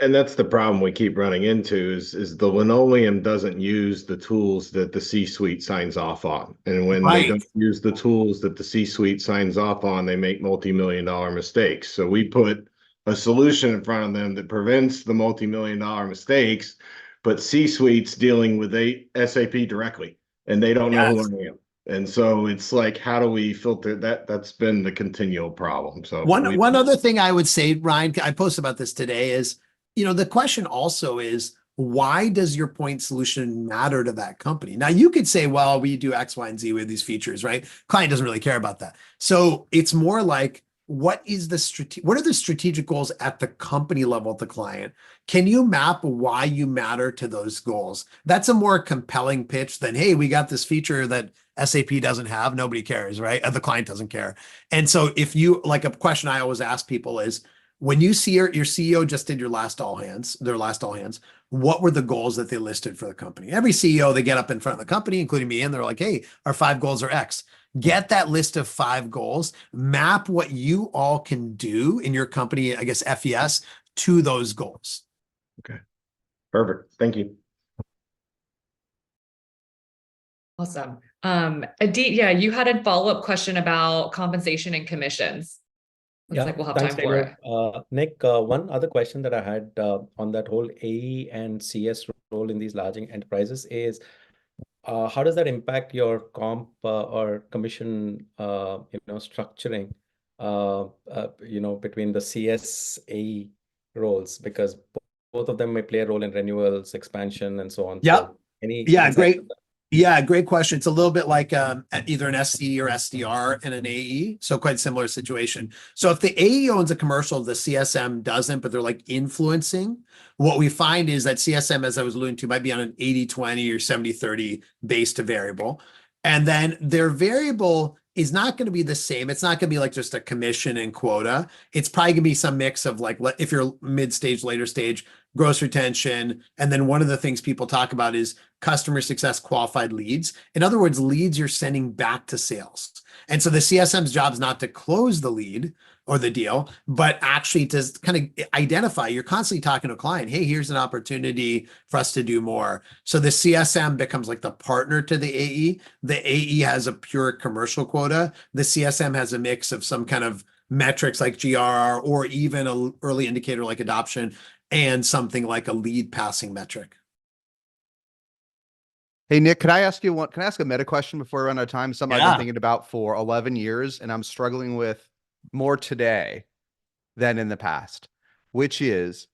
And that's the problem we keep running into is the linoleum doesn't use the tools that the C-suite signs off on. And when they don't use the tools that the C-suite signs off on, they make multi-million-dollar mistakes. So we put a solution in front of them that prevents the multi-million-dollar mistakes, but C-suite's dealing with SAP directly, and they don't know who I am. And so it's like, how do we filter that? That's been the continual problem. So one other thing I would say, Ryan, I posted about this today is, you know, the question also is, why does your point solution matter to that company? Now you could say, well, we do X, Y, and Z with these features, right? Client doesn't really care about that. So it's more like, what are the strategic goals at the company level at the client? Can you map why you matter to those goals? That's a more compelling pitch than, hey, we got this feature that SAP doesn't have. Nobody cares, right? The client doesn't care. And so if you, like a question I always ask people is, when you see your CEO just did their last all hands, what were the goals that they listed for the company? Every CEO, they get up in front of the company, including me, and they're like, hey, our 5 goals are X. Get that list of 5 goals, map what you all can do in your company, I guess FES, to those goals. Okay, perfect. Thank you. Awesome. Adit, yeah, you had a follow-up question about compensation and commissions. Looks like we'll have time for it. Nick, one other question that I had on that whole AE and CS role in these large enterprises is, how does that impact your comp or commission, structuring, between the CS AE roles, because both of them may play a role in renewals, expansion, and so on. Yep. So Great. Yeah, great question. It's a little bit like either an SE or SDR and an AE. So quite similar situation. So if the AE owns a commercial, the CSM doesn't, but they're like influencing. What we find is that CSM, as I was alluding to, might be on an 80-20 or 70-30 base to variable. And then their variable is not going to be the same. It's not going to be like just a commission and quota. It's probably going to be some mix of like, if you're mid-stage, later stage, gross retention. And then one of the things people talk about is customer success qualified leads. In other words, leads you're sending back to sales. And so the CSM's job is not to close the lead or the deal, but actually to kind of identify, you're constantly talking to a client, hey, here's an opportunity for us to do more. So the CSM becomes like the partner to the AE. The AE has a pure commercial quota. The CSM has a mix of some kind of metrics like GRR or even an early indicator like adoption and something like a lead passing metric. Hey, Nick, can I ask a meta question before we run out of time? Something I've been thinking about for 11 years, and I'm struggling with more today than in the past, which is,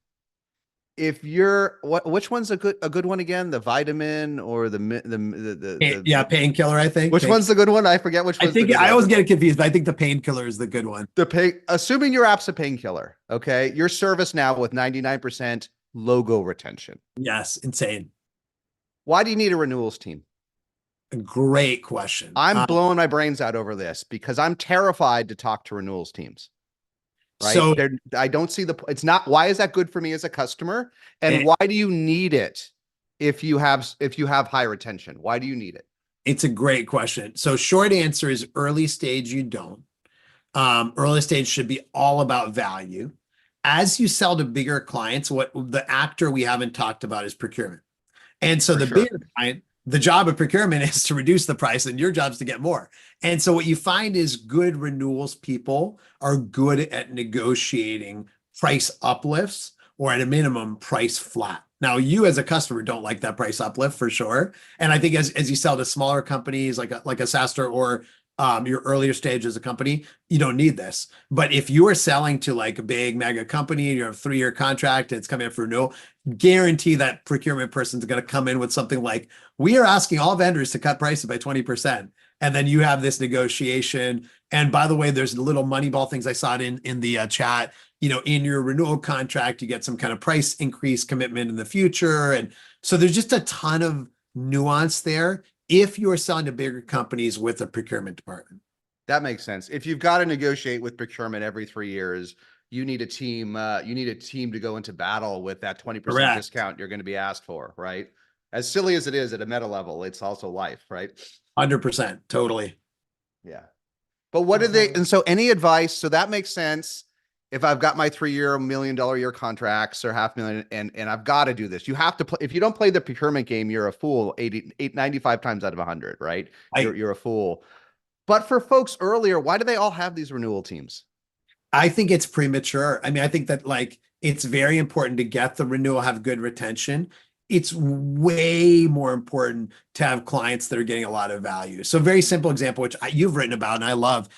if you're which one's a good one again? The vitamin or the painkiller, I think. Which one's the good one? I forget which one. I think I always get confused, but I think the painkiller is the good one. Assuming your app's a painkiller, okay? Your service now with 99% logo retention. Yes, insane. Why do you need a renewals team? A great question. I'm blowing my brains out over this because I'm terrified to talk to renewals teams. Right. So I don't see it's not, why is that good for me as a customer? And why do you need it if you have high retention? Why do you need it? It's a great question. So short answer is early stage, you don't. Early stage should be all about value. as you sell to bigger clients, what the actor we haven't talked about is procurement. And so the bigger client, the job of procurement is to reduce the price, and your job is to get more. And so what you find is good renewals people are good at negotiating price uplifts, or at a minimum price flat. Now, you as a customer don't like that price uplift for sure. And I think as you sell to smaller companies like a SaaStr, or your earlier stage as a company, you don't need this. But if you are selling to like a big mega company and you have a 3-year contract and it's coming up for renewal, guarantee that procurement person's going to come in with something like, we are asking all vendors to cut prices by 20%. And then you have this negotiation. And by the way, there's little Moneyball things I saw it in the chat. In your renewal contract, you get some kind of price increase commitment in the future. And so there's just a ton of nuance there if you are selling to bigger companies with a procurement department. That makes sense. If you've got to negotiate with procurement every 3 years, you need a team. You need a team to go into battle with that 20% discount you're going to be asked for, right? As silly as it is at a meta level, it's also life, right? 100%, totally. Yeah. But what do they? And so, any advice? So that makes sense. If I've got my 3-year, $1 million a year contracts or $500,000, and I've got to do this, you have to play. If you don't play the procurement game, you're a fool 95 times out of 100, right? You're a fool. But for folks earlier, why do they all have these renewal teams? I think it's premature. I mean, I think that like it's very important to get the renewal, have good retention. It's way more important to have clients that are getting a lot of value. So very simple example, which you've written about and I love.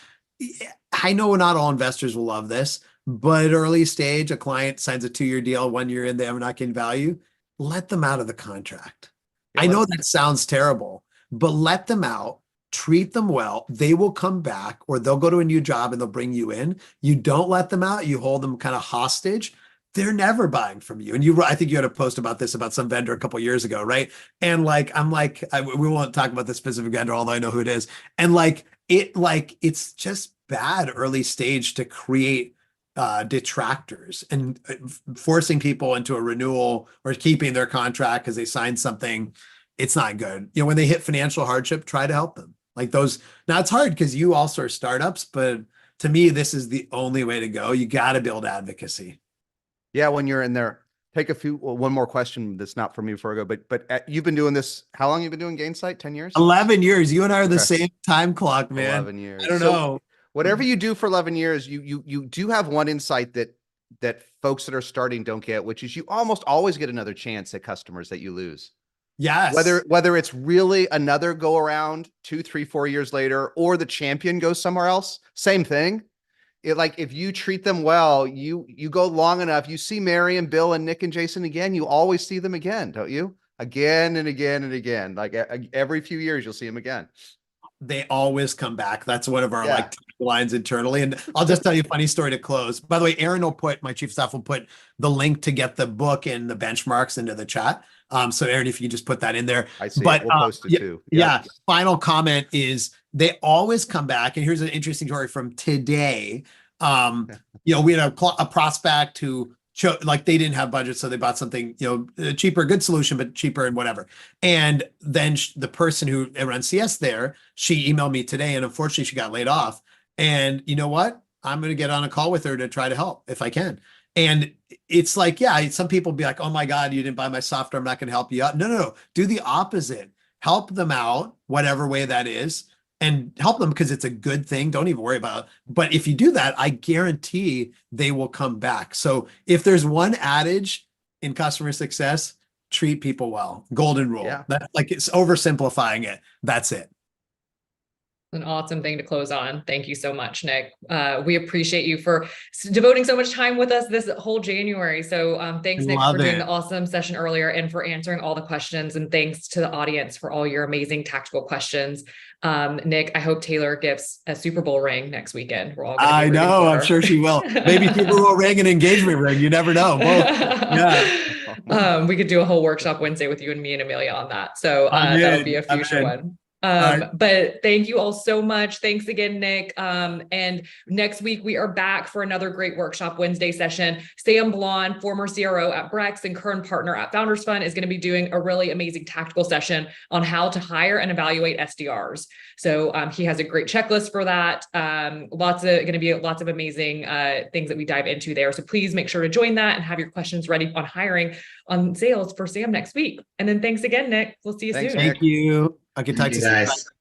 I know not all investors will love this, but early stage, a client signs a 2-year deal, 1 year in, they are not getting value. Let them out of the contract. Yeah, I know that sounds terrible, but let them out, treat them well. They will come back, or they'll go to a new job and they'll bring you in. You don't let them out. You hold them kind of hostage. They're never buying from you. And I think you had a post about this, about some vendor a couple of years ago, right? And we won't talk about the specific vendor, although I know who it is. And it's just bad early stage to create detractors and forcing people into a renewal or keeping their contract because they signed something. It's not good. When they hit financial hardship, try to help them. Like those. Now it's hard because you also are startups, but to me, this is the only way to go. You got to build advocacy. Yeah, when you're in there, one more question that's not for me before I go, but you've been doing this, how long have you been doing Gainsight? 10 years? 11 years. You and I are the same time clock, man. 11 years. I don't know. Whatever you do for 11 years, you do have one insight that folks that are starting don't get, which is you almost always get another chance at customers that you lose. Yes. Whether it's really another go around 2, 3, 4 years later, or the champion goes somewhere else, same thing. If you treat them well, you go long enough, you see Mary and Bill and Nick and Jason again, you always see them again, don't you? Again and again and again. Like every few years, you'll see them again. They always come back. That's one of our lines internally. And I'll just tell you a funny story to close. By the way, Aaron my chief staff will put the link to get the book and the benchmarks into the chat. So Aaron, if you just put that in there. I see. We'll post it too. Yeah. Final comment is they always come back. And here's an interesting story from today. We had a prospect who they didn't have budget, so they bought something, cheaper, good solution, but cheaper and whatever. And then the person who runs CS there, she emailed me today, and unfortunately she got laid off. And you know what? I'm going to get on a call with her to try to help if I can. And it's like, some people be like, oh my God, you didn't buy my software, I'm not going to help you out. No. Do the opposite. Help them out, whatever way that is, and help them because it's a good thing. Don't even worry about it. But if you do that, I guarantee they will come back. So if there's one adage in customer success, treat people well. Golden rule. Yeah. It's oversimplifying it. That's it. An awesome thing to close on. Thank you so much, Nick. We appreciate you for devoting so much time with us this whole January. So thanks, Nick, for doing the awesome session earlier and for answering all the questions. And thanks to the audience for all your amazing tactical questions. Nick, I hope Taylor gets a Super Bowl ring next weekend. We're all I know. I'm sure she will. Maybe Super Bowl ring and engagement ring. You never know. We could do a whole workshop Wednesday with you and me and Amelia on that. So that would be a future one. But thank you all so much. Thanks again, Nick. And next week we are back for another great Workshop Wednesday session. Sam Blon, former CRO at Brex and current partner at Founders Fund, is going to be doing a really amazing tactical session on how to hire and evaluate SDRs. So he has a great checklist for that. Going to be lots of amazing things that we dive into there. So please make sure to join that and have your questions ready on hiring on sales for Sam next week. And then thanks again, Nick. We'll see you soon. Thank you. Okay, talk to you guys.